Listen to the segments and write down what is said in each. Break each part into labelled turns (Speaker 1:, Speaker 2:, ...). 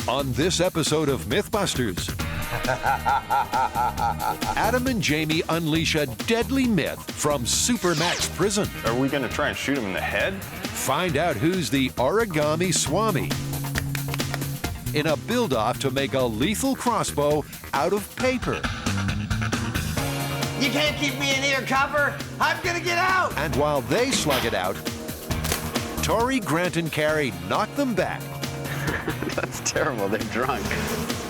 Speaker 1: On this episode of MythBusters, Adam and Jamie unleash a deadly myth from supermax prison.
Speaker 2: Are we going to try and shoot him in the head?
Speaker 1: Find out who's the origami swami in a build-off to make a lethal crossbow out of paper.
Speaker 3: You can't keep me in here, copper. I'm gonna get out.
Speaker 1: And while they slug it out, Tori, Grant, and Carrie knock them back
Speaker 4: That's terrible, they're drunk.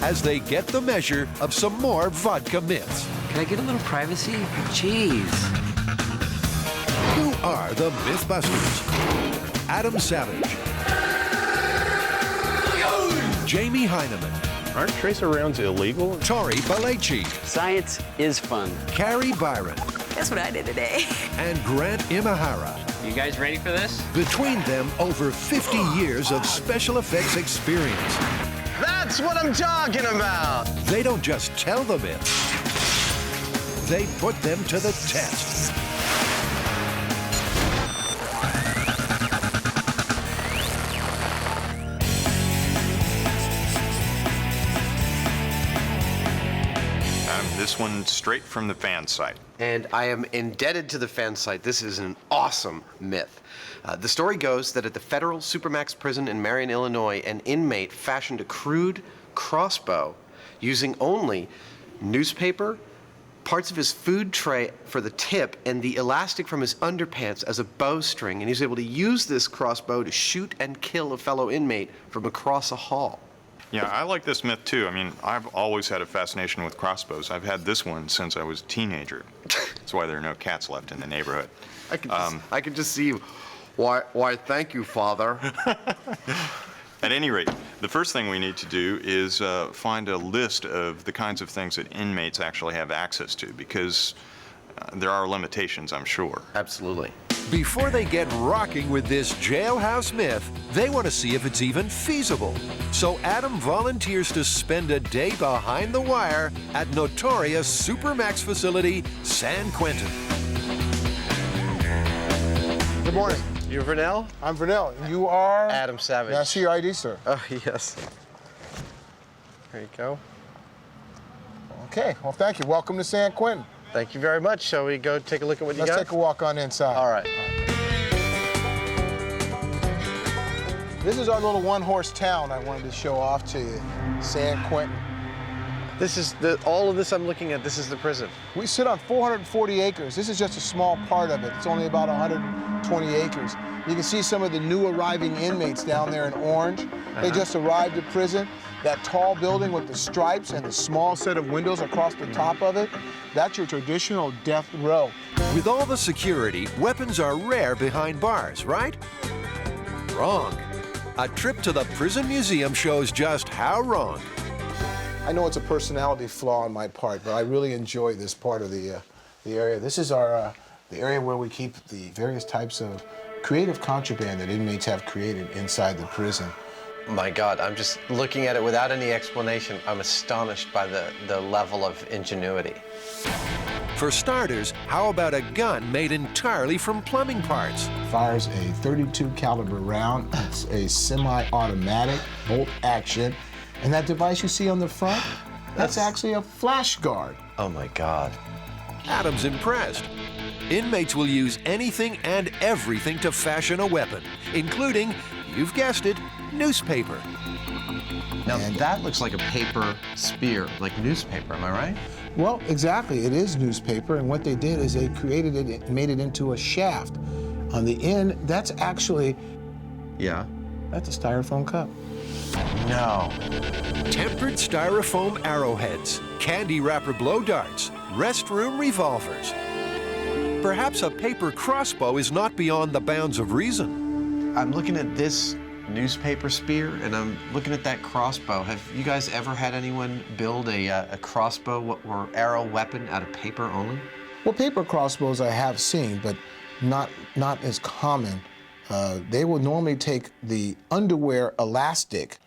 Speaker 1: as they get the measure of some more vodka myths.
Speaker 5: Can I get a little privacy? Jeez.
Speaker 1: Who are the MythBusters? Adam Savage, Jamie Heineman,
Speaker 2: Aren't tracer rounds illegal?
Speaker 1: Tori Balachi,
Speaker 4: Science is fun.
Speaker 1: Carrie Byron,
Speaker 6: That's what I did today.
Speaker 1: and Grant Imahara.
Speaker 5: You guys ready for this?
Speaker 1: Between them, over 50 years of special effects experience.
Speaker 3: That's what I'm talking about.
Speaker 1: They don't just tell the myths, they put them to the test.
Speaker 2: This one straight from the fan site.
Speaker 7: And I am indebted to the fan site. This is an awesome myth. The story goes that at the federal supermax prison in Marion, Illinois, an inmate fashioned a crude crossbow using only newspaper, parts of his food tray for the tip, and the elastic from his underpants as a bowstring. And he was able to use this crossbow to shoot and kill a fellow inmate from across a hall.
Speaker 2: Yeah, I like this myth too. I mean, I've always had a fascination with crossbows. I've had this one since I was a teenager. That's why there are no cats left in the neighborhood.
Speaker 7: I could just see you. Why, thank you, Father.
Speaker 2: At any rate, the first thing we need to do is find a list of the kinds of things that inmates actually have access to, because there are limitations, I'm sure.
Speaker 7: Absolutely.
Speaker 1: Before they get rocking with this jailhouse myth, they want to see if it's even feasible. So Adam volunteers to spend a day behind the wire at notorious Supermax facility, San Quentin.
Speaker 8: Good morning.
Speaker 7: You Vernell?
Speaker 8: I'm Vernell. You are?
Speaker 7: Adam Savage.
Speaker 8: May I see your ID, sir?
Speaker 7: Oh, yes. There you go.
Speaker 8: Okay. Well, thank you. Welcome to San Quentin.
Speaker 7: Thank you very much. Shall we go take a look at what you got?
Speaker 8: Let's take a walk on inside.
Speaker 7: All right.
Speaker 8: This is our little one-horse town I wanted to show off to you, San Quentin.
Speaker 7: This is all of this I'm looking at. This is the prison.
Speaker 8: We sit on 440 acres. This is just a small part of it. It's only about 120 acres. You can see some of the new arriving inmates down there in orange. They just arrived at prison. That tall building with the stripes and the small set of windows across the top of it, that's your traditional death row.
Speaker 1: With all the security, weapons are rare behind bars, right? Wrong. A trip to the prison museum shows just how wrong.
Speaker 8: I know it's a personality flaw on my part, but I really enjoy this part of the area. This is our the area where we keep the various types of creative contraband that inmates have created inside the prison.
Speaker 7: My God, I'm just looking at it without any explanation. I'm astonished by the level of ingenuity.
Speaker 1: For starters, how about a gun made entirely from plumbing parts?
Speaker 8: Fires a .32 caliber round. It's a semi-automatic bolt action. And that device you see on the front, that's actually a flash guard.
Speaker 7: Oh my God.
Speaker 1: Adam's impressed. Inmates will use anything and everything to fashion a weapon, including, you've guessed it, newspaper.
Speaker 7: Now that looks like a paper spear, like newspaper, am I right?
Speaker 8: Well, exactly, it is newspaper, and what they did is they created it, made it into a shaft. On the end, that's actually,
Speaker 7: Yeah.
Speaker 8: that's a styrofoam cup.
Speaker 7: No.
Speaker 1: Tempered styrofoam arrowheads, candy wrapper blow darts, restroom revolvers. Perhaps a paper crossbow is not beyond the bounds of reason.
Speaker 7: I'm looking at this newspaper spear, and I'm looking at that crossbow. Have you guys ever had anyone build a crossbow or arrow weapon out of paper only?
Speaker 8: Well, paper crossbows I have seen, but not as common. They will normally take the underwear elastic,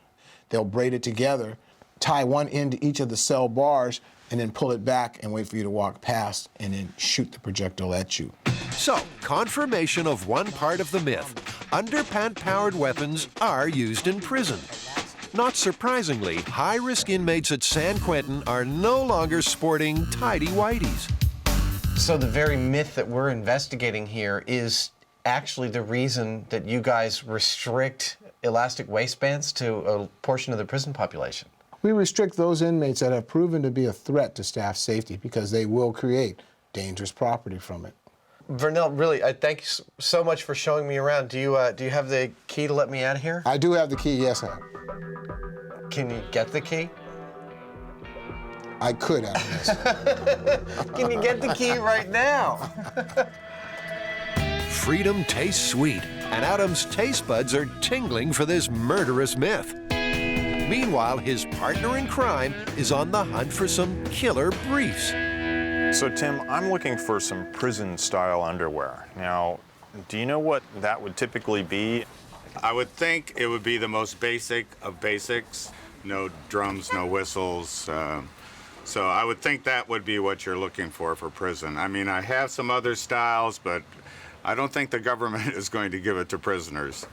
Speaker 8: they'll braid it together, tie one end to each of the cell bars, and then pull it back and wait for you to walk past and then shoot the projectile at you.
Speaker 1: So, confirmation of one part of the myth. Underpant-powered weapons are used in prison. Not surprisingly, high-risk inmates at San Quentin are no longer sporting tidy-whities.
Speaker 7: So the very myth that we're investigating here is actually the reason that you guys restrict elastic waistbands to a portion of the prison population.
Speaker 8: We restrict those inmates that have proven to be a threat to staff safety because they will create dangerous property from it.
Speaker 7: Vernell, really, thank you so much for showing me around. Do you have the key to let me out of here?
Speaker 8: I do have the key, yes, I have.
Speaker 7: Can you get the key?
Speaker 8: I could have, yes.
Speaker 7: Can you get the key right now?
Speaker 1: Freedom tastes sweet, and Adam's taste buds are tingling for this murderous myth. Meanwhile, his partner in crime is on the hunt for some killer briefs.
Speaker 2: So, Tim, I'm looking for some prison-style underwear. Now, do you know what that would typically be?
Speaker 6: I would think it would be the most basic of basics. No drums, no whistles. So I would think that would be what you're looking for prison. I mean, I have some other styles, but I don't think the government is going to give it to prisoners.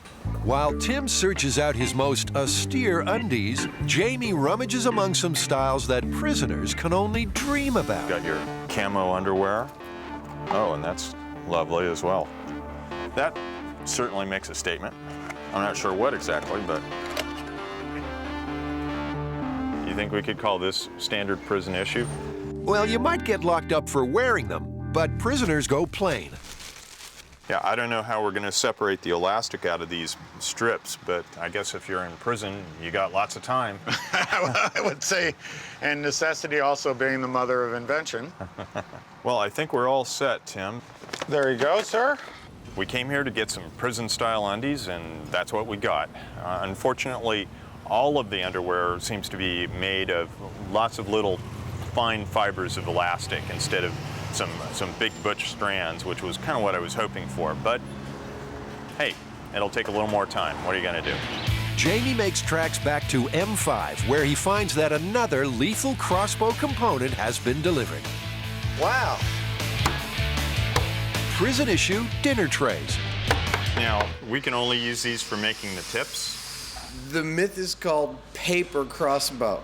Speaker 1: While Tim searches out his most austere undies, Jamie rummages among some styles that prisoners can only dream about.
Speaker 2: Got your camo underwear. Oh, and that's lovely as well. That certainly makes a statement. I'm not sure what exactly, but you think we could call this standard prison issue?
Speaker 1: Well, you might get locked up for wearing them, but prisoners go plain.
Speaker 2: Yeah, I don't know how we're going to separate the elastic out of these strips, but I guess if you're in prison, you got lots of time.
Speaker 6: I would say, and necessity also being the mother of invention.
Speaker 2: Well, I think we're all set, Tim.
Speaker 6: There you go, sir.
Speaker 2: We came here to get some prison-style undies, and that's what we got. Unfortunately, all of the underwear seems to be made of lots of little fine fibers of elastic instead of some big butch strands, which was kind of what I was hoping for. But hey, it'll take a little more time. What are you going to do?
Speaker 1: Jamie makes tracks back to M5, where he finds that another lethal crossbow component has been delivered.
Speaker 7: Wow.
Speaker 1: Prison issue dinner trays.
Speaker 2: Now, we can only use these for making the tips.
Speaker 3: The myth is called paper crossbow.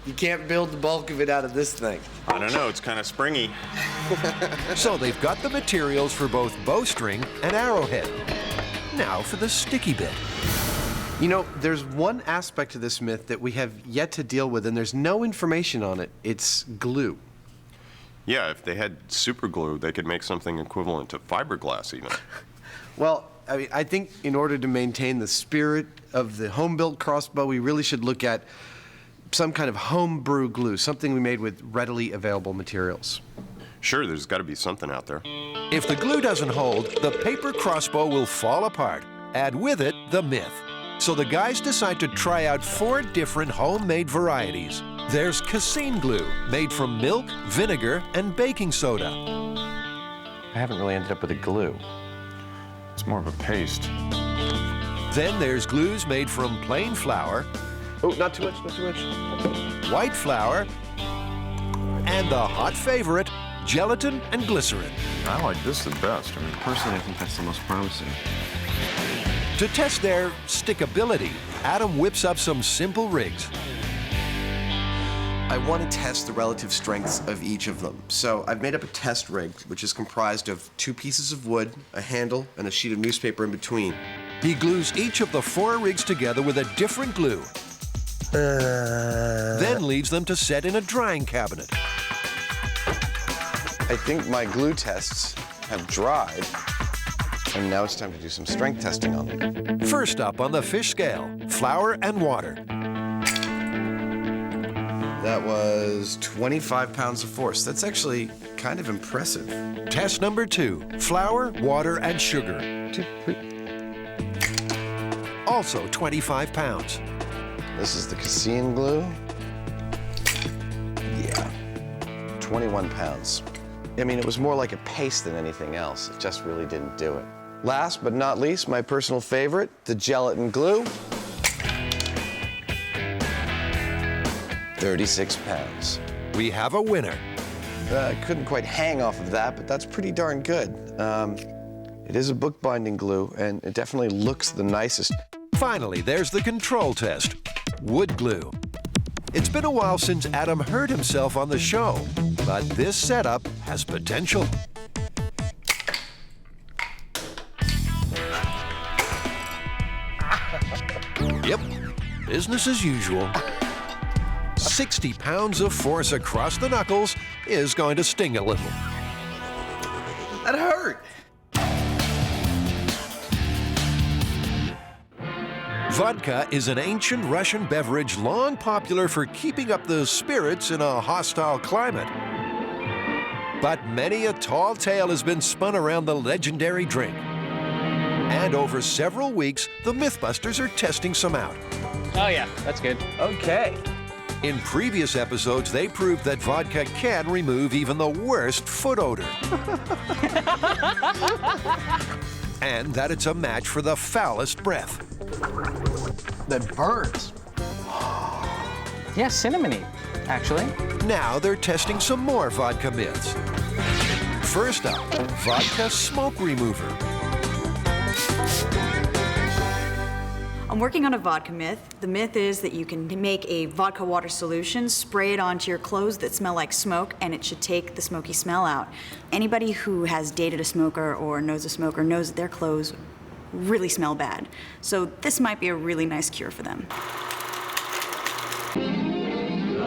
Speaker 3: You can't build the bulk of it out of this thing.
Speaker 2: I don't know, it's kind of springy.
Speaker 1: So they've got the materials for both bowstring and arrowhead. Now for the sticky bit.
Speaker 7: You know, there's one aspect to this myth that we have yet to deal with, and there's no information on it. It's glue.
Speaker 9: Yeah, if they had super glue, they could make something equivalent to fiberglass even.
Speaker 7: Well, I mean, I think in order to maintain the spirit of the home-built crossbow, we really should look at some kind of homebrew glue, something we made with readily available materials.
Speaker 9: Sure, there's got to be something out there.
Speaker 1: If the glue doesn't hold, the paper crossbow will fall apart. Add with it the myth. So the guys decide to try out 4 different homemade varieties. There's casein glue, made from milk, vinegar, and baking soda.
Speaker 7: I haven't really ended up with a glue.
Speaker 2: It's more of a paste.
Speaker 1: Then there's glues made from plain flour,
Speaker 7: Oh, not too much, not too much.
Speaker 1: white flour, and the hot favorite, gelatin and glycerin.
Speaker 2: I like this the best. I mean,
Speaker 4: Personally, I think that's the most promising.
Speaker 1: To test their stickability, Adam whips up some simple rigs.
Speaker 7: I want to test the relative strengths of each of them. So I've made up a test rig, which is comprised of 2 pieces of wood, a handle, and a sheet of newspaper in between.
Speaker 1: He glues each of the 4 rigs together with a different glue. Then leaves them to set in a drying cabinet.
Speaker 7: I think my glue tests have dried, and now it's time to do some strength testing on them.
Speaker 1: First up on the fish scale, flour and water.
Speaker 7: That was 25 pounds of force. That's actually kind of impressive.
Speaker 1: Test number 2, flour, water, and sugar.
Speaker 7: 2, 3.
Speaker 1: Also 25 pounds.
Speaker 7: This is the casein glue. Yeah, 21 pounds. I mean, it was more like a paste than anything else. It just really didn't do it. Last but not least, my personal favorite, the gelatin glue. 36 pounds.
Speaker 1: We have a winner.
Speaker 7: I couldn't quite hang off of that, but that's pretty darn good. It is a bookbinding glue, and it definitely looks the nicest.
Speaker 1: Finally, there's the control test, wood glue. It's been a while since Adam hurt himself on the show, but this setup has potential. Yep, business as usual. 60 pounds of force across the knuckles is going to sting a little.
Speaker 7: That hurt.
Speaker 1: Vodka is an ancient Russian beverage long popular for keeping up the spirits in a hostile climate. But many a tall tale has been spun around the legendary drink. And over several weeks, the MythBusters are testing some out.
Speaker 5: Oh yeah, that's good.
Speaker 7: Okay.
Speaker 1: In previous episodes, they proved that vodka can remove even the worst foot odor. And that it's a match for the foulest breath.
Speaker 7: That burns.
Speaker 5: Yeah, cinnamony, actually.
Speaker 1: Now they're testing some more vodka myths. First up, vodka smoke remover.
Speaker 10: I'm working on a vodka myth. The myth is that you can make a vodka water solution, spray it onto your clothes that smell like smoke, and it should take the smoky smell out. Anybody who has dated a smoker or knows a smoker knows that their clothes really smell bad. So this might be a really nice cure for them.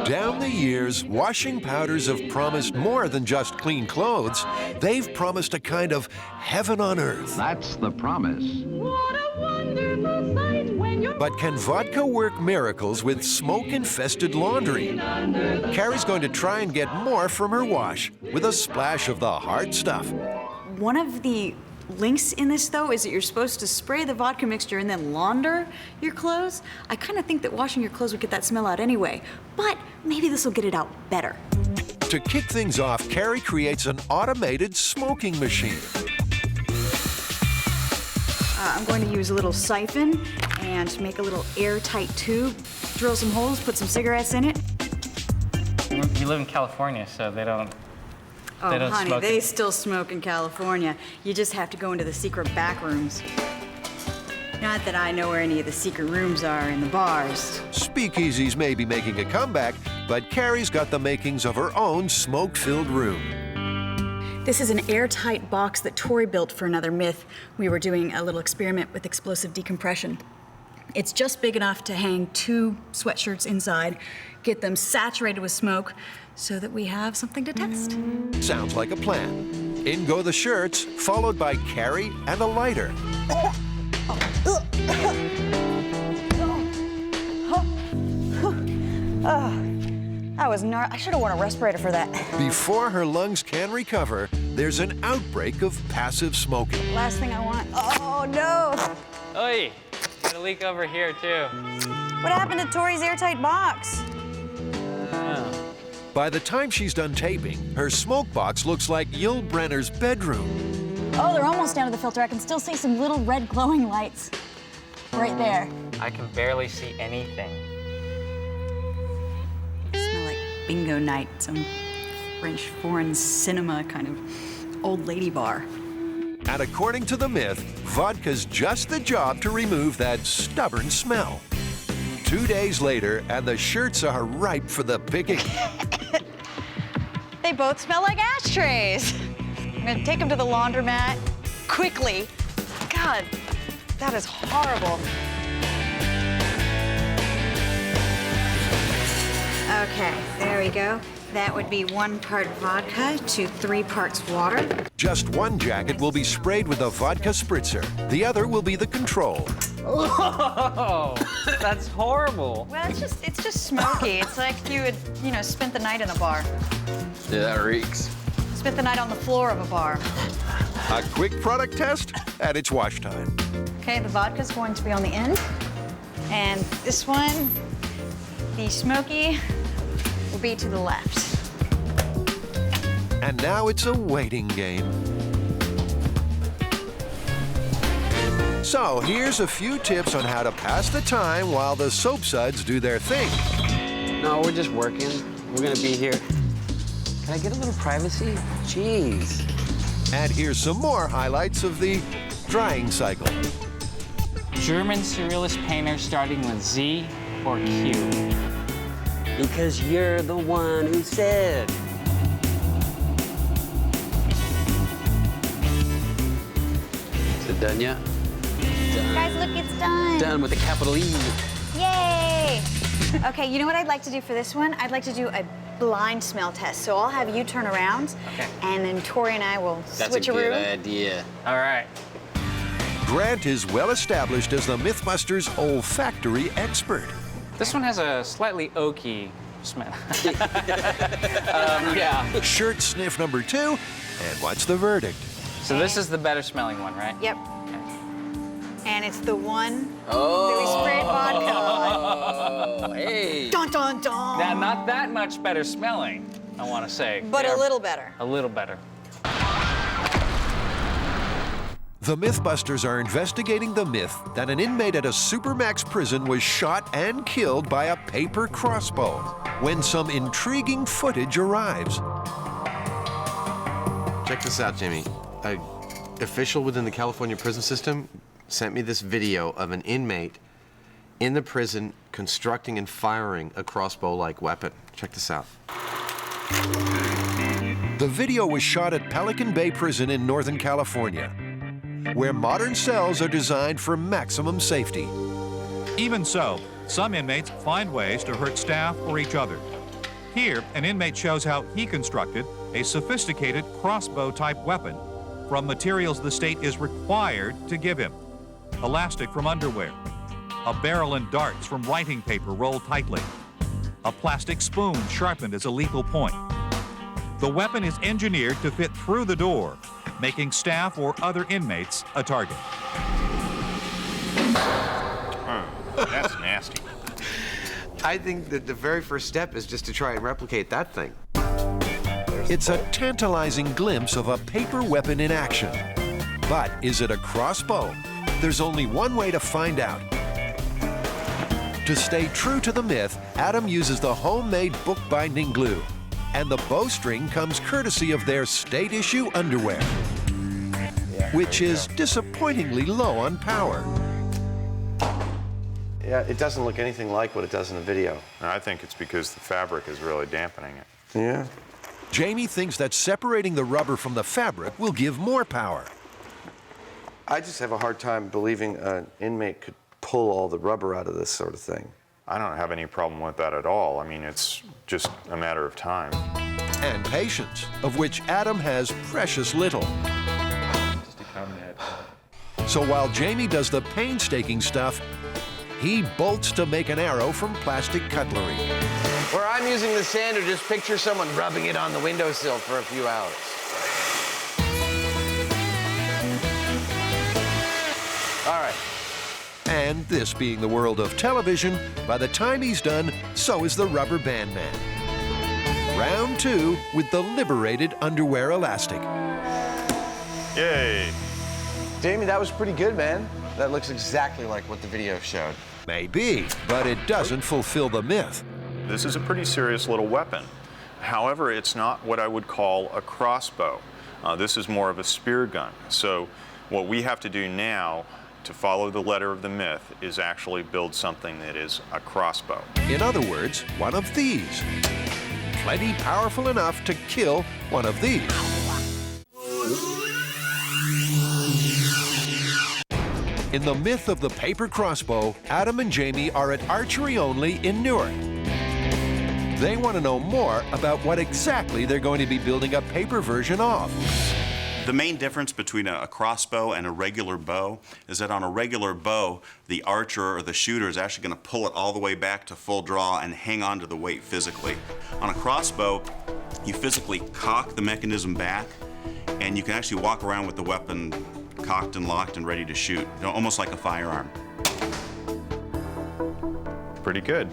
Speaker 1: Down the years, washing powders have promised more than just clean clothes. They've promised a kind of heaven on earth.
Speaker 11: That's the promise.
Speaker 12: What a wonderful sight when you're...
Speaker 1: But can vodka work miracles with smoke-infested laundry? Carrie's going to try and get more from her wash with a splash of the hard stuff.
Speaker 10: One of the links in this, though, is that you're supposed to spray the vodka mixture and then launder your clothes. I kind of think that washing your clothes would get that smell out anyway, but maybe this will get it out better.
Speaker 1: To kick things off, Carrie creates an automated smoking machine.
Speaker 10: I'm going to use a little siphon and make a little airtight tube, drill some holes, put some cigarettes in it.
Speaker 5: You live in California, so they don't
Speaker 10: honey,
Speaker 5: smoke
Speaker 10: they
Speaker 5: it.
Speaker 10: still smoke in California. You just have to go into the secret back rooms. Not that I know where any of the secret rooms are in the bars.
Speaker 1: Speakeasies may be making a comeback, but Carrie's got the makings of her own smoke-filled room.
Speaker 10: This is an airtight box that Tori built for another myth. We were doing a little experiment with explosive decompression. It's just big enough to hang 2 sweatshirts inside, get them saturated with smoke, so that we have something to test.
Speaker 1: Sounds like a plan. In go the shirts, followed by Carrie and a lighter.
Speaker 10: That was I should have worn a respirator for that.
Speaker 1: Before her lungs can recover, there's an outbreak of passive smoking.
Speaker 10: Last thing I want. Oh no!
Speaker 5: Oi, got a leak over here too.
Speaker 10: What happened to Tori's airtight box?
Speaker 1: By the time she's done taping, her smoke box looks like Yul Brenner's bedroom.
Speaker 10: Oh, they're almost down to the filter. I can still see some little red glowing lights right there.
Speaker 5: I can barely see anything.
Speaker 10: Smell like bingo night, some French foreign cinema kind of old lady bar.
Speaker 1: And according to the myth, vodka's just the job to remove that stubborn smell. 2 days later, and the shirts are ripe for the picking.
Speaker 10: They both smell like ashtrays. I'm gonna take them to the laundromat quickly. God, that is horrible. Okay, there we go. That would be 1 part vodka to 3 parts water.
Speaker 1: Just one jacket will be sprayed with a vodka spritzer. The other will be the control.
Speaker 5: Oh, that's horrible.
Speaker 10: Well, it's just smoky. It's like you had, spent the night in a bar.
Speaker 7: Yeah, that reeks.
Speaker 10: Spent the night on the floor of a bar.
Speaker 1: A quick product test, and it's wash time.
Speaker 10: Okay, the vodka's going to be on the end. And this one, the smoky, will be to the left.
Speaker 1: And now it's a waiting game. So here's a few tips on how to pass the time while the soap suds do their thing.
Speaker 5: No, we're just working. We're gonna be here. Can I get a little privacy? Jeez.
Speaker 1: And here's some more highlights of the drying cycle.
Speaker 11: German surrealist painter starting with Z or Q?
Speaker 5: Because you're the one who said. Is it done yet? Done.
Speaker 10: Guys, look, it's done.
Speaker 5: Done with a capital E.
Speaker 10: Yay! Okay, you know what I'd like to do for this one? I'd like to do a blind smell test. So I'll have you turn around, and then Tori and I will switch a room.
Speaker 5: That's a good idea.
Speaker 11: All right.
Speaker 1: Grant is well established as the MythBusters olfactory expert.
Speaker 11: This one has a slightly oaky smell.
Speaker 5: Yeah.
Speaker 1: Shirt sniff number 2, and what's the verdict?
Speaker 11: So this is the better smelling one, right?
Speaker 10: Yep. And it's the one that we sprayed vodka on.
Speaker 5: Oh, hey.
Speaker 10: Dun, dun, dun.
Speaker 11: Now, not that much better smelling, I want to say.
Speaker 10: But
Speaker 11: They
Speaker 10: a
Speaker 11: are
Speaker 10: little better.
Speaker 11: A little better.
Speaker 1: The MythBusters are investigating the myth that an inmate at a supermax prison was shot and killed by a paper crossbow when some intriguing footage arrives.
Speaker 7: Check this out, Jamie. An official within the California prison system sent me this video of an inmate in the prison constructing and firing a crossbow-like weapon. Check this out.
Speaker 1: The video was shot at Pelican Bay Prison in Northern California, where modern cells are designed for maximum safety.
Speaker 13: Even so, some inmates find ways to hurt staff or each other. Here, an inmate shows how he constructed a sophisticated crossbow-type weapon from materials the state is required to give him. Elastic from underwear, a barrel and darts from writing paper rolled tightly, a plastic spoon sharpened as a lethal point. The weapon is engineered to fit through the door, making staff or other inmates a target.
Speaker 2: That's nasty.
Speaker 7: I think that the very first step is just to try and replicate that thing.
Speaker 1: It's a tantalizing glimpse of a paper weapon in action. But is it a crossbow? There's only one way to find out. To stay true to the myth, Adam uses the homemade bookbinding glue. And the bowstring comes courtesy of their state-issue underwear, which is disappointingly low on power.
Speaker 7: Yeah, it doesn't look anything like what it does in the video.
Speaker 2: I think it's because the fabric is really dampening it.
Speaker 7: Yeah.
Speaker 1: Jamie thinks that separating the rubber from the fabric will give more power.
Speaker 7: I just have a hard time believing an inmate could pull all the rubber out of this sort of thing.
Speaker 2: I don't have any problem with that at all. I mean, it's just a matter of time.
Speaker 1: And patience, of which Adam has precious little. So while Jamie does the painstaking stuff, he bolts to make an arrow from plastic cutlery.
Speaker 7: Where I'm using the sander, just picture someone rubbing it on the windowsill for a few hours. All right.
Speaker 1: And this being the world of television, by the time he's done, so is the rubber band man. Round 2 with the liberated underwear elastic.
Speaker 2: Yay!
Speaker 7: Jamie, that was pretty good, man. That looks exactly like what the video showed.
Speaker 1: Maybe, but it doesn't fulfill the myth.
Speaker 2: This is a pretty serious little weapon. However, it's not what I would call a crossbow. This is more of a spear gun. So what we have to do now to follow the letter of the myth is actually build something that is a crossbow.
Speaker 1: In other words, one of these. Plenty powerful enough to kill one of these. In the myth of the paper crossbow, Adam and Jamie are at Archery Only in Newark. They want to know more about what exactly they're going to be building a paper version of.
Speaker 14: The main difference between a crossbow and a regular bow is that on a regular bow, the archer or the shooter is actually going to pull it all the way back to full draw and hang on to the weight physically. On a crossbow, you physically cock the mechanism back, and you can actually walk around with the weapon cocked and locked and ready to shoot, almost like a firearm.
Speaker 2: Pretty good.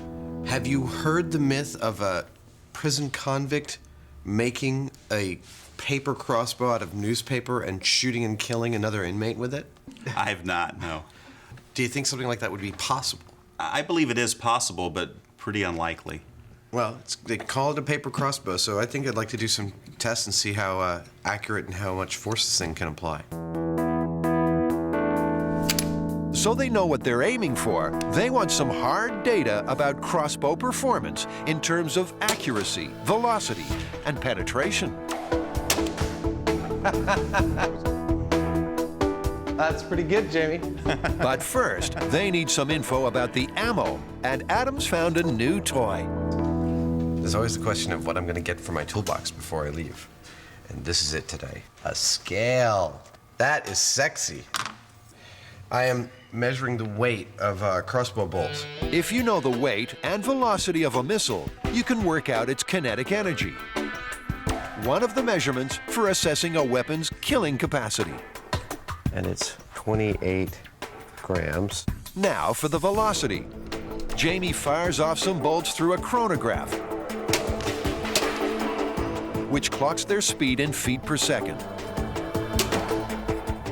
Speaker 7: Have you heard the myth of a prison convict making a paper crossbow out of newspaper and shooting and killing another inmate with it?
Speaker 14: I have not, no.
Speaker 7: Do you think something like that would be possible?
Speaker 14: I believe it is possible, but pretty unlikely.
Speaker 7: Well, they call it a paper crossbow, so I think I'd like to do some tests and see how accurate and how much force this thing can apply.
Speaker 1: So they know what they're aiming for. They want some hard data about crossbow performance in terms of accuracy, velocity, and penetration.
Speaker 7: That's pretty good, Jamie.
Speaker 1: But first, they need some info about the ammo, and Adam's found a new toy.
Speaker 7: There's always the question of what I'm going to get for my toolbox before I leave. And this is it today. A scale. That is sexy. I am measuring the weight of crossbow bolts.
Speaker 1: If you know the weight and velocity of a missile, you can work out its kinetic energy. One of the measurements for assessing a weapon's killing capacity.
Speaker 7: And it's 28 grams.
Speaker 1: Now for the velocity. Jamie fires off some bolts through a chronograph, which clocks their speed in feet per second.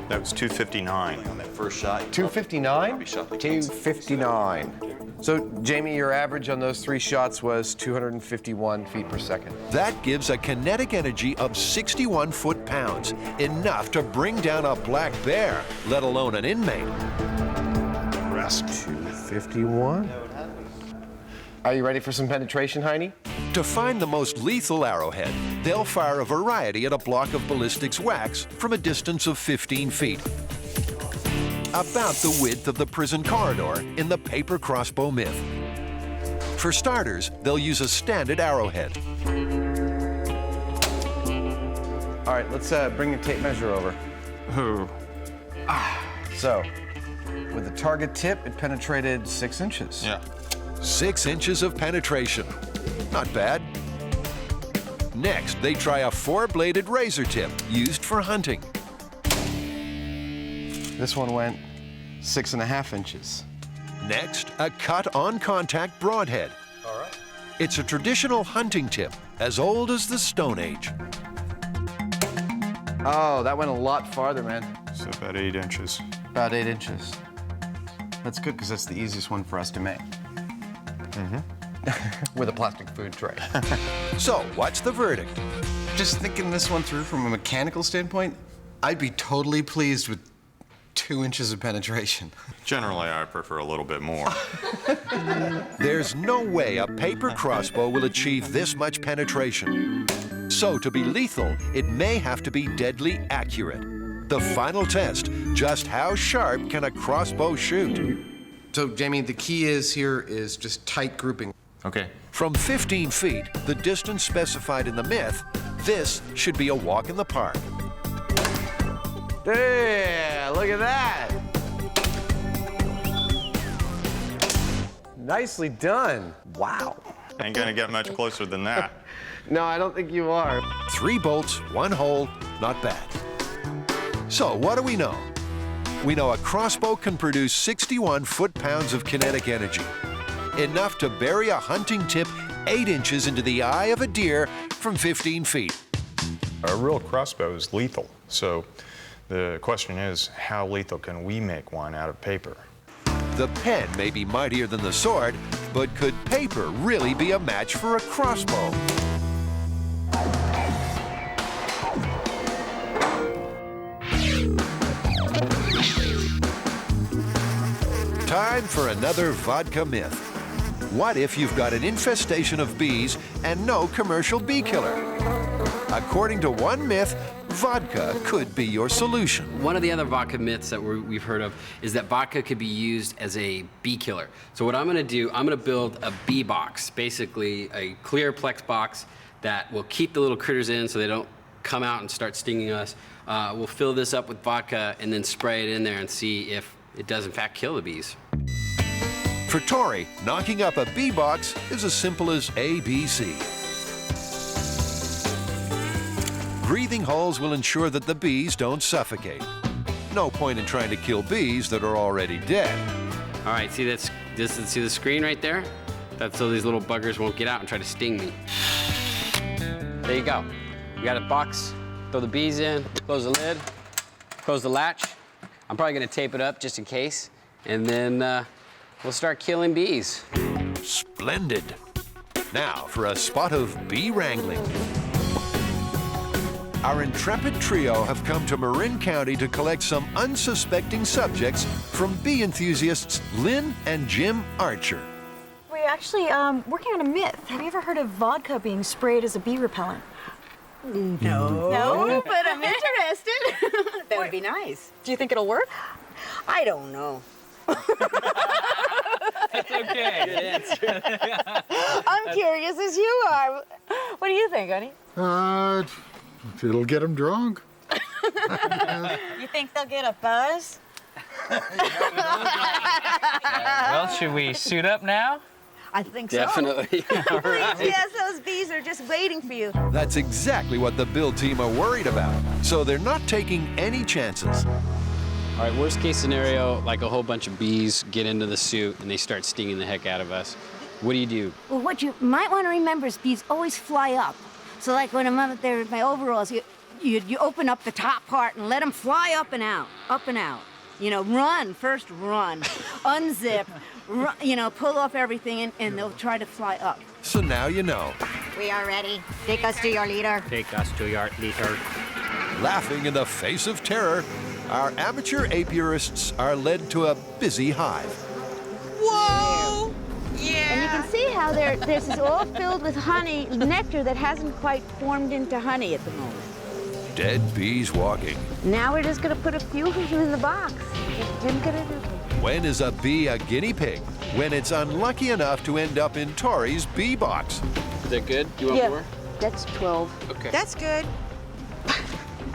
Speaker 2: That was 259 on that first shot.
Speaker 7: 259? 259. So, Jamie, your average on those 3 shots was 251 feet per second.
Speaker 1: That gives a kinetic energy of 61 foot-pounds, enough to bring down a black bear, let alone an inmate.
Speaker 7: Rest 251. Are you ready for some penetration, Heine?
Speaker 1: To find the most lethal arrowhead, they'll fire a variety at a block of ballistics wax from a distance of 15 feet. About the width of the prison corridor in the paper crossbow myth. For starters, they'll use a standard arrowhead.
Speaker 7: All right, let's bring your tape measure over. So, with the target tip, it penetrated 6 inches.
Speaker 2: Yeah.
Speaker 1: 6 inches of penetration. Not bad. Next, they try a 4-bladed razor tip used for hunting.
Speaker 7: This one went 6.5 inches.
Speaker 1: Next, a cut-on-contact broadhead.
Speaker 7: All right.
Speaker 1: It's a traditional hunting tip, as old as the Stone Age.
Speaker 7: Oh, that went a lot farther, man.
Speaker 2: So about 8 inches.
Speaker 7: About 8 inches. That's good, because that's the easiest one for us to make. With a plastic food tray.
Speaker 1: So, what's the verdict?
Speaker 7: Just thinking this one through from a mechanical standpoint, I'd be totally pleased with 2 inches of penetration.
Speaker 2: Generally, I prefer a little bit more.
Speaker 1: There's no way a paper crossbow will achieve this much penetration. So, to be lethal, it may have to be deadly accurate. The final test, just how sharp can a crossbow shoot?
Speaker 7: So, Jamie, the key here is just tight grouping.
Speaker 2: Okay.
Speaker 1: From 15 feet, the distance specified in the myth, this should be a walk in the park.
Speaker 7: Yeah, look at that. Nicely done. Wow.
Speaker 2: Ain't gonna get much closer than that.
Speaker 7: No, I don't think you are.
Speaker 1: 3 bolts, 1 hole, not bad. So what do we know? We know a crossbow can produce 61 foot-pounds of kinetic energy, enough to bury a hunting tip 8 inches into the eye of a deer from 15 feet.
Speaker 2: A real crossbow is lethal, so the question is, how lethal can we make one out of paper?
Speaker 1: The pen may be mightier than the sword, but could paper really be a match for a crossbow? Time for another vodka myth. What if you've got an infestation of bees and no commercial bee killer? According to one myth, vodka could be your solution.
Speaker 5: One of the other vodka myths that we've heard of is that vodka could be used as a bee killer. So what I'm gonna do, I'm gonna build a bee box, basically a clear Plex box that will keep the little critters in so they don't come out and start stinging us. We'll fill this up with vodka and then spray it in there and see if it does in fact kill the bees.
Speaker 1: For Tori, knocking up a bee box is as simple as ABC. Breathing holes will ensure that the bees don't suffocate. No point in trying to kill bees that are already dead.
Speaker 5: All right, see see the screen right there? That's so these little buggers won't get out and try to sting me. There you go. You got a box, throw the bees in, close the lid, close the latch. I'm probably gonna tape it up just in case, and then we'll start killing bees.
Speaker 1: Splendid. Now for a spot of bee wrangling. our intrepid trio have come to Marin County to collect some unsuspecting subjects from bee enthusiasts Lynn and Jim Archer.
Speaker 10: We're actually working on a myth. Have you ever heard of vodka being sprayed as a bee repellent?
Speaker 15: No.
Speaker 10: No,
Speaker 15: but I'm interested. That would be nice.
Speaker 10: Do you think it'll work?
Speaker 15: I don't know.
Speaker 5: That's okay. Good answer.
Speaker 15: I'm curious as you are. What do you think, honey?
Speaker 16: It'll get them drunk.
Speaker 15: You think they'll get a buzz?
Speaker 11: Well, should we suit up now?
Speaker 15: I think so.
Speaker 5: Definitely. All right.
Speaker 15: Yes, those bees are just waiting for you.
Speaker 1: That's exactly what the build team are worried about, so they're not taking any chances.
Speaker 5: All right, worst case scenario, like a whole bunch of bees get into the suit and they start stinging the heck out of us. What do you do?
Speaker 17: Well, what you might want to remember is bees always fly up. So like when I'm up there with my overalls, you open up the top part and let them fly up and out, up and out. You know, run, first run, unzip, run, you know, pull off everything and they'll try to fly up.
Speaker 1: So now you know.
Speaker 15: We are ready. Take us to your leader.
Speaker 11: Take us to your leader.
Speaker 1: Laughing in the face of terror, our amateur apiarists are led to a busy hive.
Speaker 15: Whoa! Yeah.
Speaker 17: And you can see how this is all filled with honey, nectar that hasn't quite formed into honey at the moment.
Speaker 1: Dead bees walking.
Speaker 17: Now we're just going to put a few of them in the box. Jim's going to do it.
Speaker 1: When is a bee a guinea pig? When it's unlucky enough to end up in Tori's bee box.
Speaker 5: Is that good? You want more?
Speaker 17: That's 12.
Speaker 5: Okay.
Speaker 15: That's good. I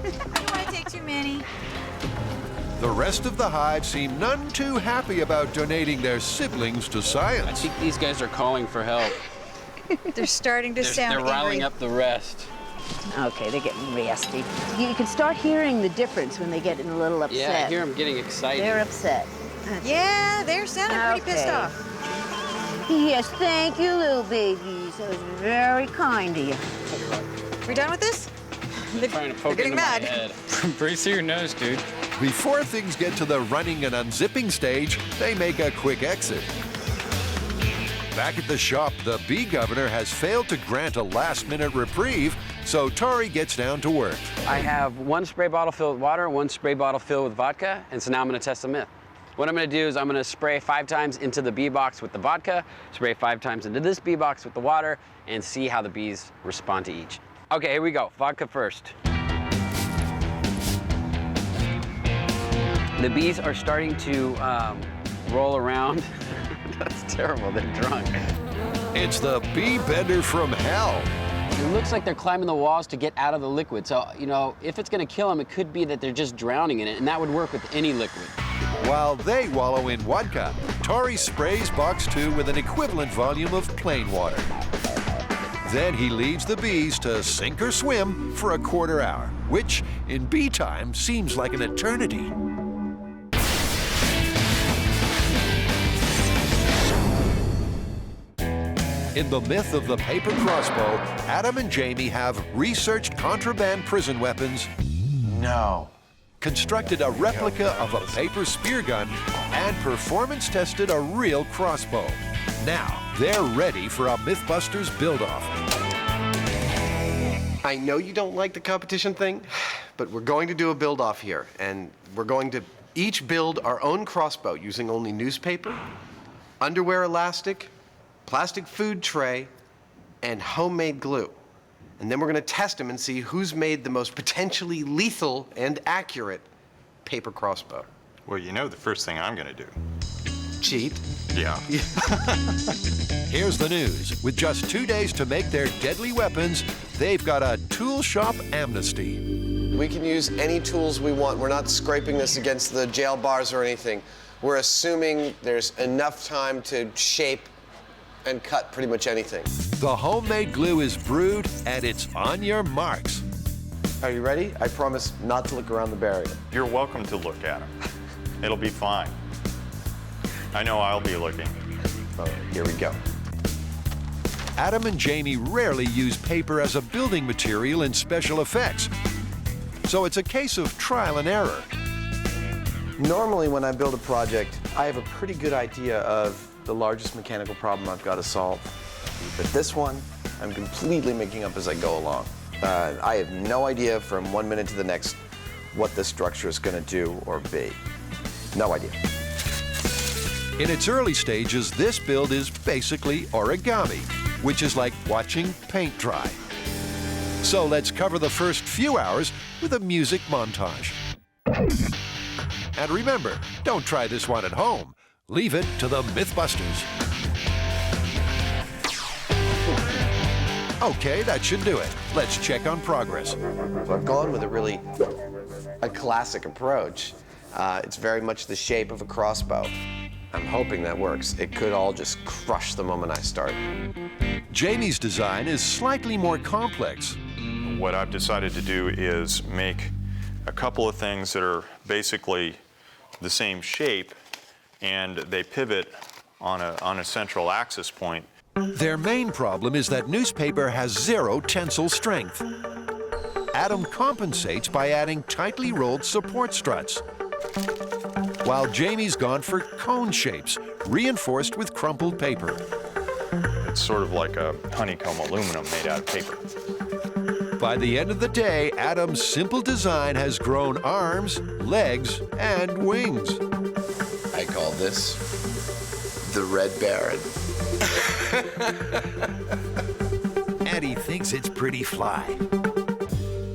Speaker 15: don't want to take too many.
Speaker 1: The rest of the hive seem none too happy about donating their siblings to
Speaker 5: I
Speaker 1: science.
Speaker 5: think these guys are calling for help.
Speaker 15: They're starting to sound
Speaker 5: They're riling
Speaker 15: angry.
Speaker 5: up the rest.
Speaker 17: Okay, they're getting resty. You can start hearing the difference when they get a little upset.
Speaker 5: Yeah, I hear them getting excited.
Speaker 17: They're upset.
Speaker 15: Yeah, they're sounding pretty pissed
Speaker 17: Okay.
Speaker 15: off.
Speaker 17: Yes, thank you, little babies. That was very kind of you.
Speaker 15: We done with this?
Speaker 5: Trying to poke
Speaker 15: getting
Speaker 5: into my
Speaker 15: mad.
Speaker 5: head.
Speaker 11: Brace your nose, dude.
Speaker 1: Before things get to the running and unzipping stage, they make a quick exit. Back at the shop, the bee governor has failed to grant a last-minute reprieve, so Tori gets down to work.
Speaker 5: I have one spray bottle filled with water, one spray bottle filled with vodka, and so now I'm going to test the myth. What I'm going to do is I'm going to spray 5 times into the bee box with the vodka, spray 5 times into this bee box with the water, and see how the bees respond to each. Okay, here we go. Vodka first. The bees are starting to roll around. That's terrible, they're drunk.
Speaker 1: It's the bee bender from hell.
Speaker 5: It looks like they're climbing the walls to get out of the liquid. So, you know, if it's gonna kill them, it could be that they're just drowning in it, and that would work with any liquid.
Speaker 1: While they wallow in vodka, Tori sprays box 2 with an equivalent volume of plain water. Then he leads the bees to sink or swim for a quarter hour, which in bee time seems like an eternity. In the myth of the paper crossbow, Adam and Jamie have researched contraband prison weapons.
Speaker 7: No.
Speaker 1: Constructed a replica of a paper spear gun and performance tested a real crossbow. Now, they're ready for a MythBusters build-off.
Speaker 7: I know you don't like the competition thing, but we're going to do a build-off here, and we're going to each build our own crossbow using only newspaper, underwear elastic, plastic food tray, and homemade glue. And then we're going to test them and see who's made the most potentially lethal and accurate paper crossbow.
Speaker 2: Well, you know the first thing I'm going to do.
Speaker 7: Cheat.
Speaker 2: Yeah.
Speaker 1: Here's the news. With just 2 days to make their deadly weapons, they've got a tool shop amnesty.
Speaker 7: We can use any tools we want. We're not scraping this against the jail bars or anything. We're assuming there's enough time to shape and cut pretty much anything.
Speaker 1: The homemade glue is brewed and it's on your marks.
Speaker 7: Are you ready? I promise not to look around the barrier.
Speaker 2: You're welcome to look at them. It'll be fine. I know I'll be looking.
Speaker 7: All right, here we go.
Speaker 1: Adam and Jamie rarely use paper as a building material in special effects. So it's a case of trial and error.
Speaker 4: Normally when I build a project, I have a pretty good idea of the largest mechanical problem I've got to solve. But this one, I'm completely making up as I go along. I have no idea from 1 minute to the next what the structure is going to do or be. No idea.
Speaker 1: In its early stages, this build is basically origami, which is like watching paint dry. So let's cover the first few hours with a music montage. And remember, don't try this one at home. Leave it to the MythBusters. Okay, that should do it. Let's check on progress.
Speaker 4: So I've gone with a classic approach. It's very much the shape of a crossbow. I'm hoping that works. It could all just crush the moment I start.
Speaker 1: Jamie's design is slightly more complex.
Speaker 2: What I've decided to do is make a couple of things that are basically the same shape, and they pivot on a central axis point.
Speaker 1: Their main problem is that newspaper has 0 tensile strength. Adam compensates by adding tightly rolled support struts, while Jamie's gone for cone shapes, reinforced with crumpled paper.
Speaker 2: It's sort of like a honeycomb aluminum made out of paper.
Speaker 1: By the end of the day, Adam's simple design has grown arms, legs, and wings.
Speaker 4: I call this the Red Baron.
Speaker 1: And he thinks it's pretty fly.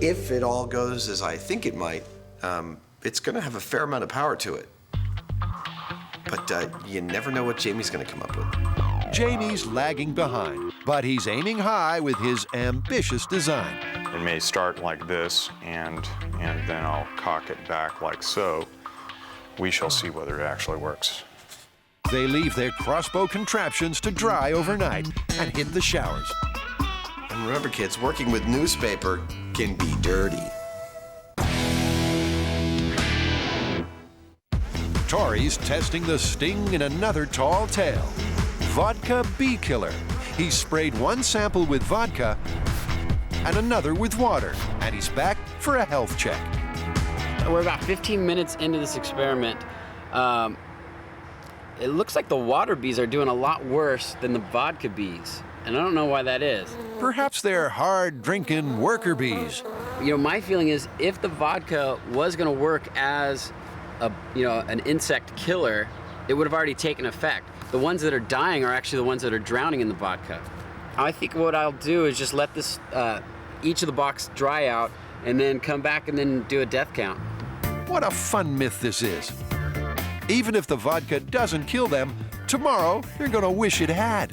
Speaker 4: If it all goes as I think it might, it's going to have a fair amount of power to it. But you never know what Jamie's going to come up with.
Speaker 1: Jamie's lagging behind, but he's aiming high with his ambitious design.
Speaker 2: It may start like this, and then I'll cock it back like so. We shall see whether it actually works.
Speaker 1: They leave their crossbow contraptions to dry overnight and hit the showers.
Speaker 4: And remember, kids, working with newspaper can be dirty.
Speaker 1: Tori's testing the sting in another tall tale. Vodka Bee Killer. He sprayed one sample with vodka and another with water, and he's back for a health check.
Speaker 5: We're about 15 minutes into this experiment. It looks like the water bees are doing a lot worse than the vodka bees, and I don't know why that is.
Speaker 1: Perhaps they're hard-drinking worker bees.
Speaker 5: You know, my feeling is if the vodka was going to work as an insect killer, it would have already taken effect. The ones that are dying are actually the ones that are drowning in the vodka. I think what I'll do is just let this each of the box dry out and then come back and then do a death count.
Speaker 1: What a fun myth this is. Even if the vodka doesn't kill them, tomorrow they're gonna wish it had.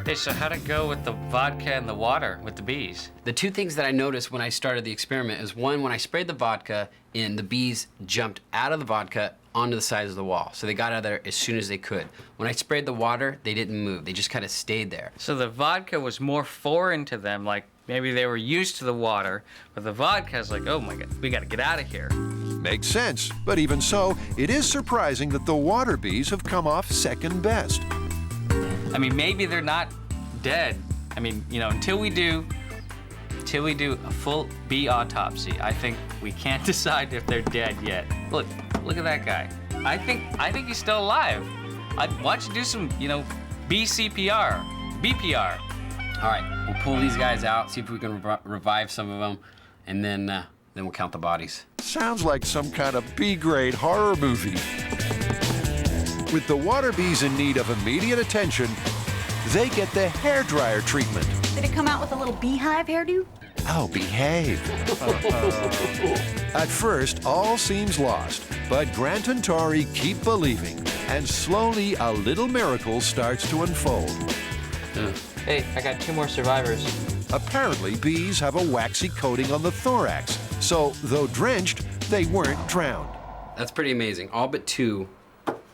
Speaker 11: Hey, so how'd it go with the vodka and the water with the bees?
Speaker 5: The two things that I noticed when I started the experiment is one, when I sprayed the vodka in, the bees jumped out of the vodka onto the sides of the wall. So they got out of there as soon as they could. When I sprayed the water, they didn't move. They just kind of stayed there.
Speaker 11: So the vodka was more foreign to them, like maybe they were used to the water, but the vodka's like, oh my God, we gotta get out of here.
Speaker 1: Makes sense, but even so, it is surprising that the water bees have come off second best.
Speaker 11: I mean, maybe they're not dead. I mean, you know, until we do a full bee autopsy, I think we can't decide if they're dead yet. Look at that guy. I think he's still alive. Why don't you do some, BCPR, BPR.
Speaker 5: All right, we'll pull these guys out, see if we can revive some of them, and then we'll count the bodies.
Speaker 1: Sounds like some kind of B-grade horror movie. With the water bees in need of immediate attention, they get the hairdryer treatment.
Speaker 10: Did it come out with a little beehive hairdo?
Speaker 1: Oh, behave. At first, all seems lost, but Grant and Tori keep believing, and slowly a little miracle starts to unfold.
Speaker 11: Hey, I got 2 more survivors.
Speaker 1: Apparently, bees have a waxy coating on the thorax, so though drenched, they weren't drowned.
Speaker 5: That's pretty amazing. All but 2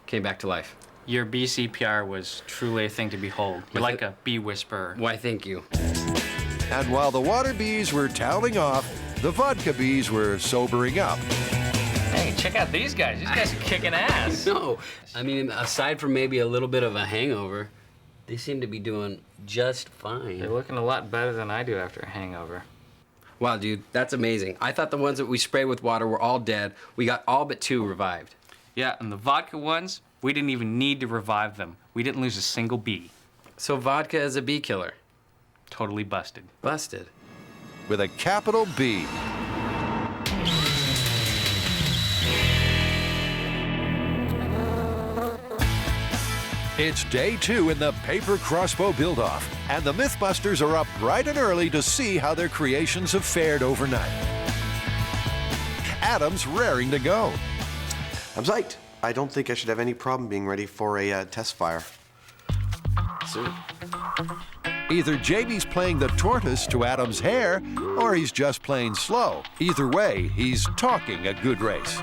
Speaker 5: came back to life.
Speaker 11: Your BCPR was truly a thing to behold. You're like a bee whisperer.
Speaker 5: Why, thank you.
Speaker 1: And while the water bees were toweling off, the vodka bees were sobering up.
Speaker 11: Hey, check out these guys. These guys are kicking ass.
Speaker 5: No, I mean, aside from maybe a little bit of a hangover, they seem to be doing just fine.
Speaker 11: They're looking a lot better than I do after a hangover.
Speaker 5: Wow, dude, that's amazing. I thought the ones that we sprayed with water were all dead. We got all but 2 revived.
Speaker 11: Yeah, and the vodka ones, we didn't even need to revive them. We didn't lose a single bee.
Speaker 5: So vodka is a bee killer?
Speaker 11: Totally busted.
Speaker 5: Busted.
Speaker 1: With a capital B. It's day 2 in the paper crossbow build-off, and the MythBusters are up bright and early to see how their creations have fared overnight. Adam's raring to go.
Speaker 7: I'm psyched. I don't think I should have any problem being ready for a test fire. Soon.
Speaker 1: Either Jamie's playing the tortoise to Adam's hare, or he's just plain slow. Either way, he's talking a good race.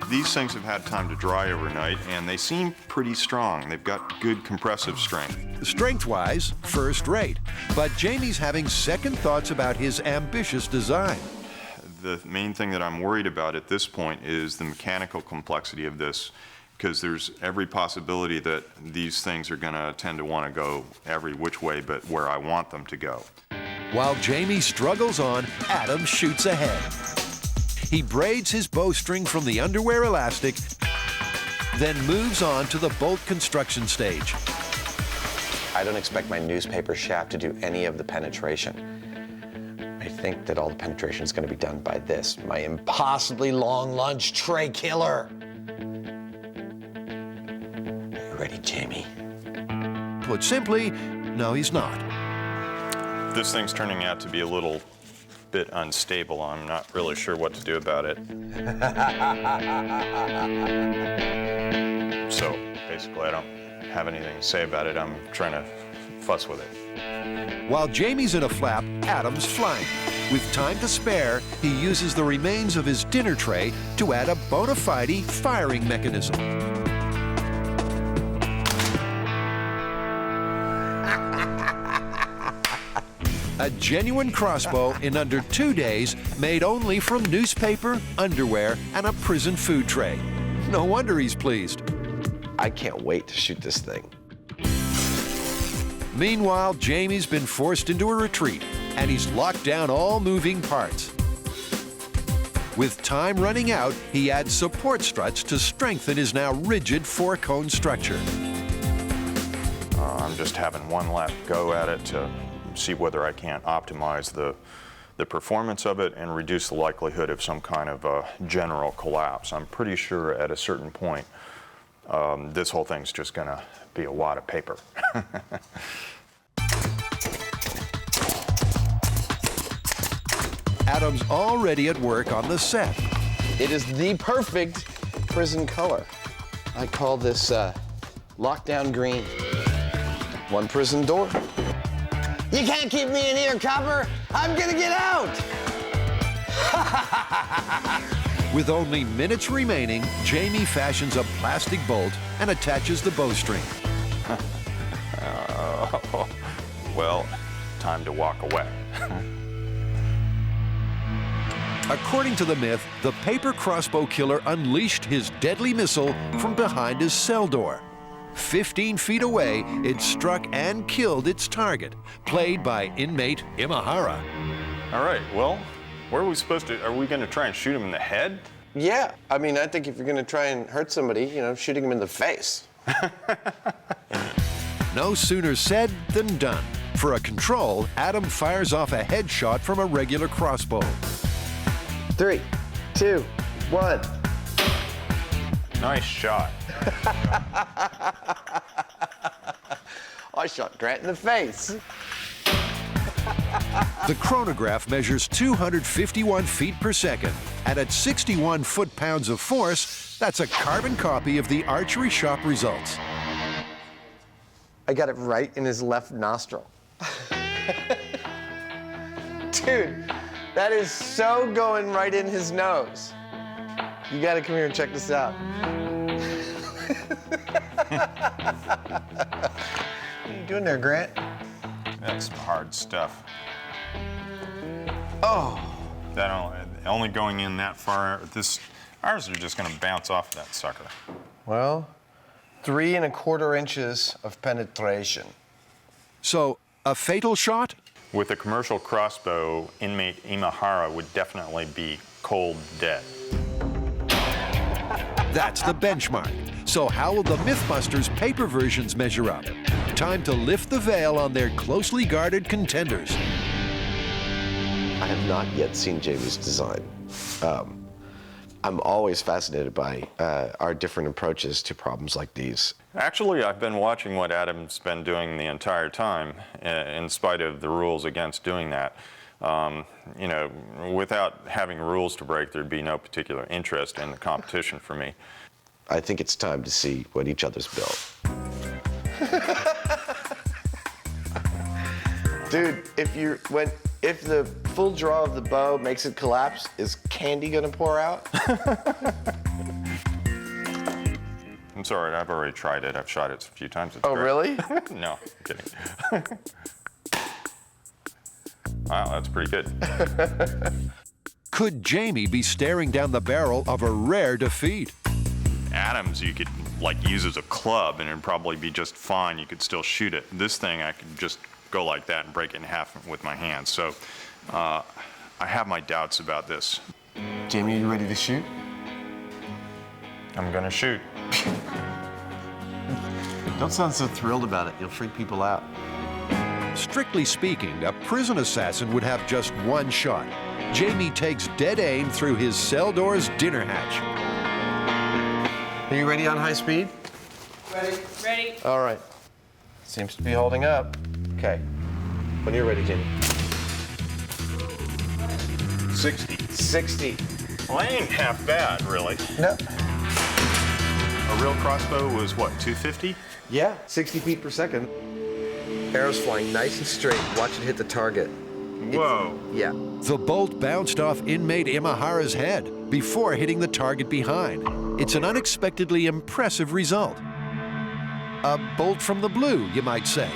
Speaker 2: These things have had time to dry overnight, and they seem pretty strong. They've got good compressive strength.
Speaker 1: Strength-wise, first rate. But Jamie's having second thoughts about his ambitious design.
Speaker 2: The main thing that I'm worried about at this point is the mechanical complexity of this, because there's every possibility that these things are going to tend to want to go every which way but where I want them to go.
Speaker 1: While Jamie struggles on, Adam shoots ahead. He braids his bowstring from the underwear elastic, then moves on to the bolt construction stage.
Speaker 7: I don't expect my newspaper shaft to do any of the penetration. I think that all the penetration is going to be done by this, my impossibly long lunge tray killer. Are you ready, Jamie?
Speaker 1: Put simply, no, he's not.
Speaker 2: This thing's turning out to be a little bit unstable. I'm not really sure what to do about it. So basically, I don't have anything to say about it. I'm trying to fuss with it.
Speaker 1: While Jamie's in a flap, Adam's flying. With time to spare, he uses the remains of his dinner tray to add a bona fide firing mechanism. A genuine crossbow in under 2 days, made only from newspaper, underwear, and a prison food tray. No wonder he's pleased.
Speaker 7: I can't wait to shoot this thing.
Speaker 1: Meanwhile, Jamie's been forced into a retreat, and he's locked down all moving parts. With time running out, he adds support struts to strengthen his now rigid 4-cone structure.
Speaker 2: I'm just having one last go at it to see whether I can't optimize the performance of it and reduce the likelihood of some kind of general collapse. I'm pretty sure at a certain point, this whole thing's just gonna be a wad of paper.
Speaker 1: Adam's already at work on the set.
Speaker 7: It is the perfect prison color. I call this lockdown green. One prison door. You can't keep me in here, copper. I'm gonna get out.
Speaker 1: With only minutes remaining, Jamie fashions a plastic bolt and attaches the bowstring.
Speaker 2: Well, time to walk away.
Speaker 1: According to the myth, the paper crossbow killer unleashed his deadly missile from behind his cell door. 15 feet away, it struck and killed its target, played by inmate Imahara.
Speaker 2: All right, well, where are we supposed to, are we gonna try and shoot him in the head?
Speaker 7: Yeah, I mean, I think if you're gonna try and hurt somebody, you know, shooting him in the face.
Speaker 1: No sooner said than done. For a control, Adam fires off a headshot from a regular crossbow.
Speaker 7: 3, 2, 1.
Speaker 2: Nice shot.
Speaker 7: I shot Grant in the face.
Speaker 1: The chronograph measures 251 feet per second, and at 61 foot-pounds of force, that's a carbon copy of the archery shop results.
Speaker 7: I got it right in his left nostril. Dude, that is so going right in his nose. You gotta come here and check this out. What are you doing there, Grant?
Speaker 2: That's some hard stuff.
Speaker 7: Oh.
Speaker 2: That only going in that far, ours are just gonna bounce off that sucker.
Speaker 7: Well, 3 1/4 inches of penetration.
Speaker 1: So, a fatal shot?
Speaker 2: With a commercial crossbow, inmate Imahara would definitely be cold dead.
Speaker 1: That's the benchmark. So how will the MythBusters paper versions measure up? Time to lift the veil on their closely guarded contenders.
Speaker 7: I have not yet seen Jamie's design. I'm always fascinated by our different approaches to problems like these.
Speaker 2: Actually, I've been watching what Adam's been doing the entire time, in spite of the rules against doing that. You know, without having rules to break, there'd be no particular interest in the competition for me.
Speaker 7: I think it's time to see what each other's built. Dude, if the full draw of the bow makes it collapse, is candy gonna pour out?
Speaker 2: I'm sorry, I've already tried it. I've shot it a few times. It's
Speaker 7: Oh,
Speaker 2: great.
Speaker 7: really?
Speaker 2: No, I'm kidding. Wow, that's pretty good.
Speaker 1: Could Jamie be staring down the barrel of a rare defeat?
Speaker 2: Adams, you could like use as a club and it'd probably be just fine. You could still shoot it. This thing, I could just go like that and break it in half with my hands. So I have my doubts about this.
Speaker 7: Jamie, are you ready to shoot?
Speaker 2: I'm gonna shoot.
Speaker 7: Don't sound so thrilled about it. You'll freak people out.
Speaker 1: Strictly speaking, a prison assassin would have just one shot. Jamie takes dead aim through his cell door's dinner hatch.
Speaker 7: Are you ready on high speed?
Speaker 15: Ready. Ready.
Speaker 7: All right. Seems to be holding up. Okay. When you're ready, Jamie.
Speaker 2: 60.
Speaker 7: 60.
Speaker 2: Well, that ain't half bad, really.
Speaker 7: No.
Speaker 2: A real crossbow was what, 250?
Speaker 7: Yeah, 60 feet per second. Arrow's flying nice and straight. Watch it hit the target.
Speaker 2: Whoa.
Speaker 7: Yeah.
Speaker 1: The bolt bounced off inmate Imahara's head before hitting the target behind. It's an unexpectedly impressive result. A bolt from the blue, you might say.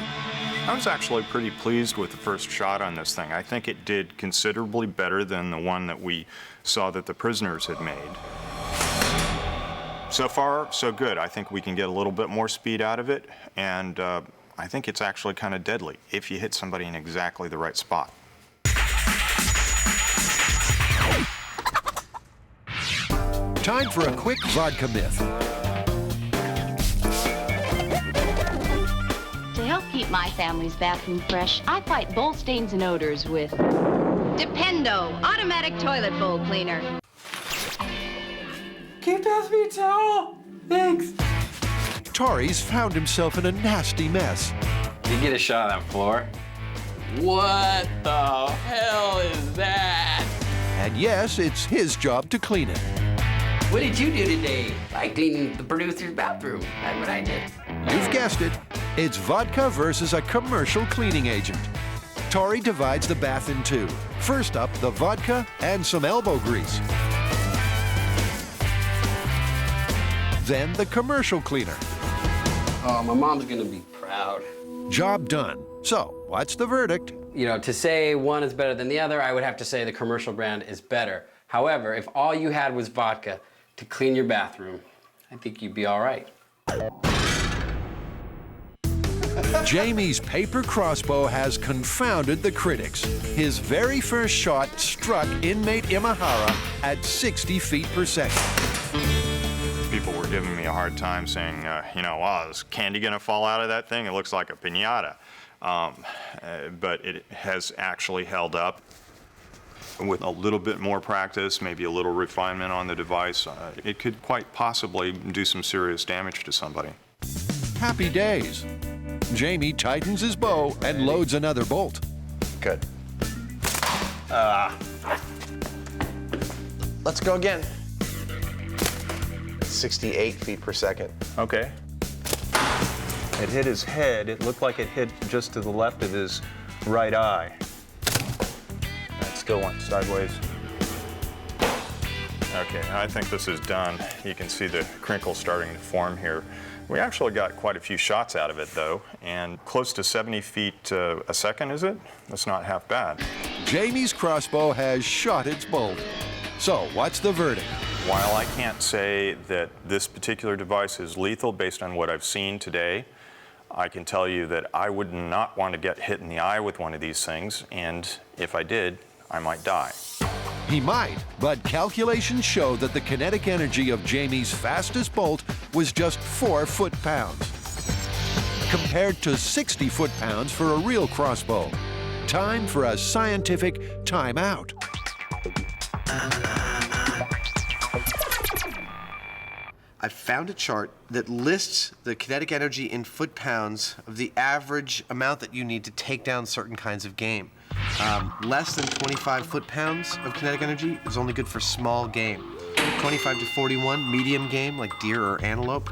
Speaker 2: I was actually pretty pleased with the first shot on this thing. I think it did considerably better than the one that we saw that the prisoners had made. So far, so good. I think we can get a little bit more speed out of it, and I think it's actually kind of deadly if you hit somebody in exactly the right spot.
Speaker 1: Time for a quick vodka myth.
Speaker 18: To help keep my family's bathroom fresh, I fight bowl stains and odors with Dependo Automatic Toilet Bowl Cleaner.
Speaker 11: Can you pass me a towel? Thanks.
Speaker 1: Tori's found himself in a nasty mess.
Speaker 5: You get a shot of that floor. What the hell is that?
Speaker 1: And yes, it's his job to clean it.
Speaker 5: What did you do today? I cleaned the producer's bathroom. That's what I did.
Speaker 1: You've guessed it. It's vodka versus a commercial cleaning agent. Tori divides the bath in two. First up, the vodka and some elbow grease. Then the commercial cleaner.
Speaker 5: Oh, my mom's gonna be proud.
Speaker 1: Job done. So, what's the verdict?
Speaker 5: You know, to say one is better than the other, I would have to say the commercial brand is better. However, if all you had was vodka to clean your bathroom, I think you'd be all right.
Speaker 1: Jamie's paper crossbow has confounded the critics. His very first shot struck inmate Imahara at 60 feet per second.
Speaker 2: People were giving me a hard time saying, you know, wow, is candy gonna fall out of that thing? It looks like a piñata. But it has actually held up. With a little bit more practice, maybe a little refinement on the device, it could quite possibly do some serious damage to somebody.
Speaker 1: Happy days. Jamie tightens his bow and loads another bolt.
Speaker 7: Good. Let's go again. 68 feet per second.
Speaker 9: Okay. It hit his head. It looked like it hit just to the left of his right eye. It still went sideways.
Speaker 2: Okay, I think this is done. You can see the crinkle starting to form here. We actually got quite a few shots out of it, though, and close to 70 feet a second, is it? That's not half bad.
Speaker 1: Jamie's crossbow has shot its bolt. So, what's the verdict?
Speaker 2: While I can't say that this particular device is lethal based on what I've seen today, I can tell you that I would not want to get hit in the eye with one of these things, and if I did, I might die.
Speaker 1: He might, but calculations show that the kinetic energy of Jamie's fastest bolt was just 4 foot-pounds. compared to 60 foot-pounds for a real crossbow. Time for a scientific timeout.
Speaker 7: I found a chart that lists the kinetic energy in foot-pounds of the average amount that you need to take down certain kinds of game. Less than 25 foot-pounds of kinetic energy is only good for small game. 25 to 41, medium game, like deer or antelope.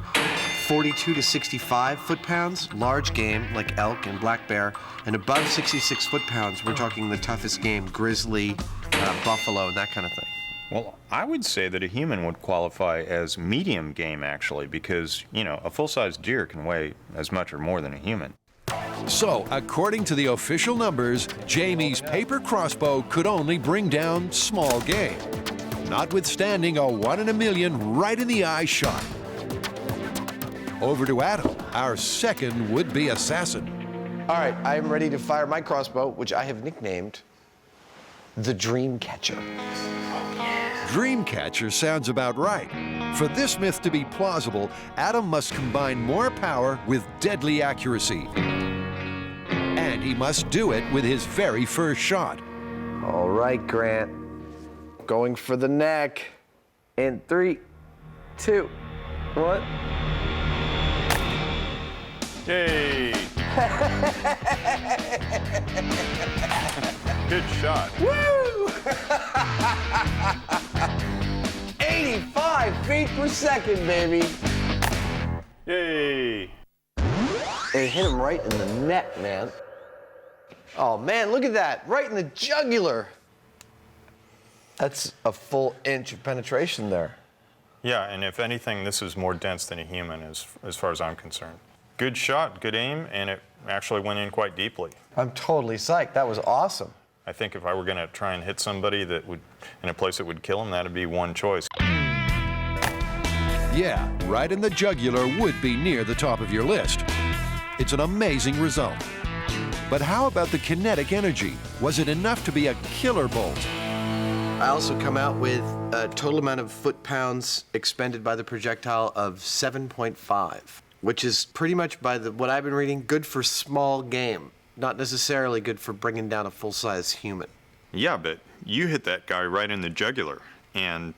Speaker 7: 42 to 65 foot-pounds, large game, like elk and black bear. And above 66 foot-pounds, we're talking the toughest game, grizzly, buffalo, and that kind of thing.
Speaker 9: Well, I would say that a human would qualify as medium game, actually, because, you know, a full-size deer can weigh as much or more than a human.
Speaker 1: So, according to the official numbers, Jamie's paper crossbow could only bring down small game, notwithstanding a 1 in a million right in the eye shot. Over to Adam, our second would-be assassin.
Speaker 7: All right, I am ready to fire my crossbow, which I have nicknamed the Dreamcatcher.
Speaker 1: Dreamcatcher sounds about right. For this myth to be plausible, Adam must combine more power with deadly accuracy. And he must do it with his very first shot.
Speaker 7: All right, Grant. Going for the neck. In 3, 2, 1.
Speaker 9: Yay! Good shot.
Speaker 7: Woo! 85 feet per second, baby.
Speaker 9: Yay!
Speaker 7: It hit him right in the neck, man. Oh, man, look at that. Right in the jugular. That's a full inch of penetration there.
Speaker 9: Yeah, and if anything, this is more dense than a human as far as I'm concerned. Good shot, good aim, and it actually went in quite deeply.
Speaker 7: I'm totally psyched. That was awesome.
Speaker 9: I think if I were going to try and hit somebody that would, in a place that would kill them, that'd be one choice.
Speaker 1: Yeah, right in the jugular would be near the top of your list. It's an amazing result. But how about the kinetic energy? Was it enough to be a killer bolt?
Speaker 7: I also come out with a total amount of foot-pounds expended by the projectile of 7.5, which is pretty much, by what I've been reading, good for small game, not necessarily good for bringing down a full-size human.
Speaker 2: Yeah, but you hit that guy right in the jugular, and,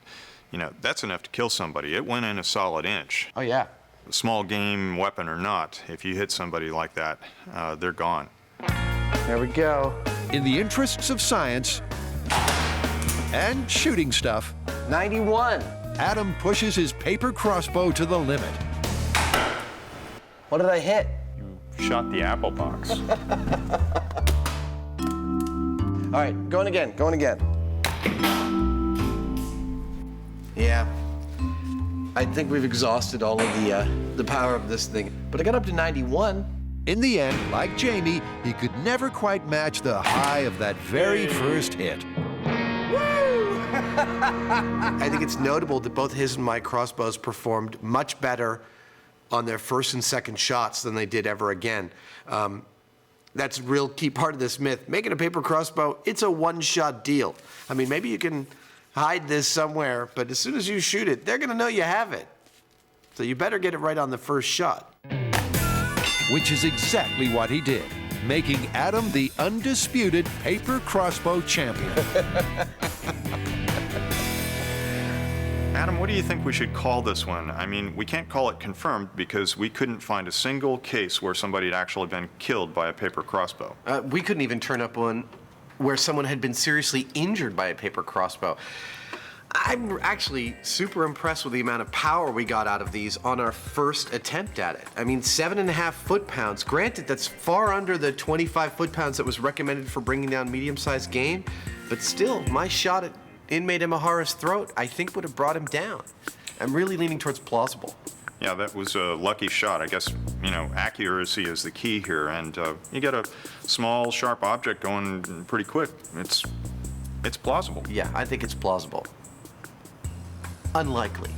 Speaker 2: you know, that's enough to kill somebody. It went in a solid inch.
Speaker 7: Oh, yeah.
Speaker 2: Small game, weapon or not, if you hit somebody like that, they're gone.
Speaker 7: There we go.
Speaker 1: In the interests of science and shooting stuff,
Speaker 7: 91.
Speaker 1: Adam pushes his paper crossbow to the limit.
Speaker 7: What did I hit?
Speaker 9: You shot the apple box.
Speaker 7: All right, going again. Yeah. I think we've exhausted all of the power of this thing, but I got up to 91.
Speaker 1: In the end, like Jamie, he could never quite match the high of that very first hit.
Speaker 7: Woo! I think it's notable that both his and my crossbows performed much better on their first and second shots than they did ever again. That's a real key part of this myth. Making a paper crossbow, it's a one-shot deal. I mean, maybe you can hide this somewhere, but as soon as you shoot it, they're gonna know you have it. So you better get it right on the first shot.
Speaker 1: Which is exactly what he did, making Adam the undisputed paper crossbow champion.
Speaker 2: Adam, what do you think we should call this one? I mean, we can't call it confirmed because we couldn't find a single case where somebody had actually been killed by a paper crossbow.
Speaker 7: We couldn't even turn up one where someone had been seriously injured by a paper crossbow. I'm actually super impressed with the amount of power we got out of these on our first attempt at it. I mean, 7.5 foot-pounds. Granted, that's far under the 25 foot-pounds that was recommended for bringing down medium-sized game, but still, my shot at inmate Imahara's throat, I think would have brought him down. I'm really leaning towards plausible.
Speaker 2: Yeah, that was a lucky shot. I guess, you know, accuracy is the key here, and you get a small, sharp object going pretty quick. It's plausible.
Speaker 7: Yeah, I think it's plausible. Unlikely.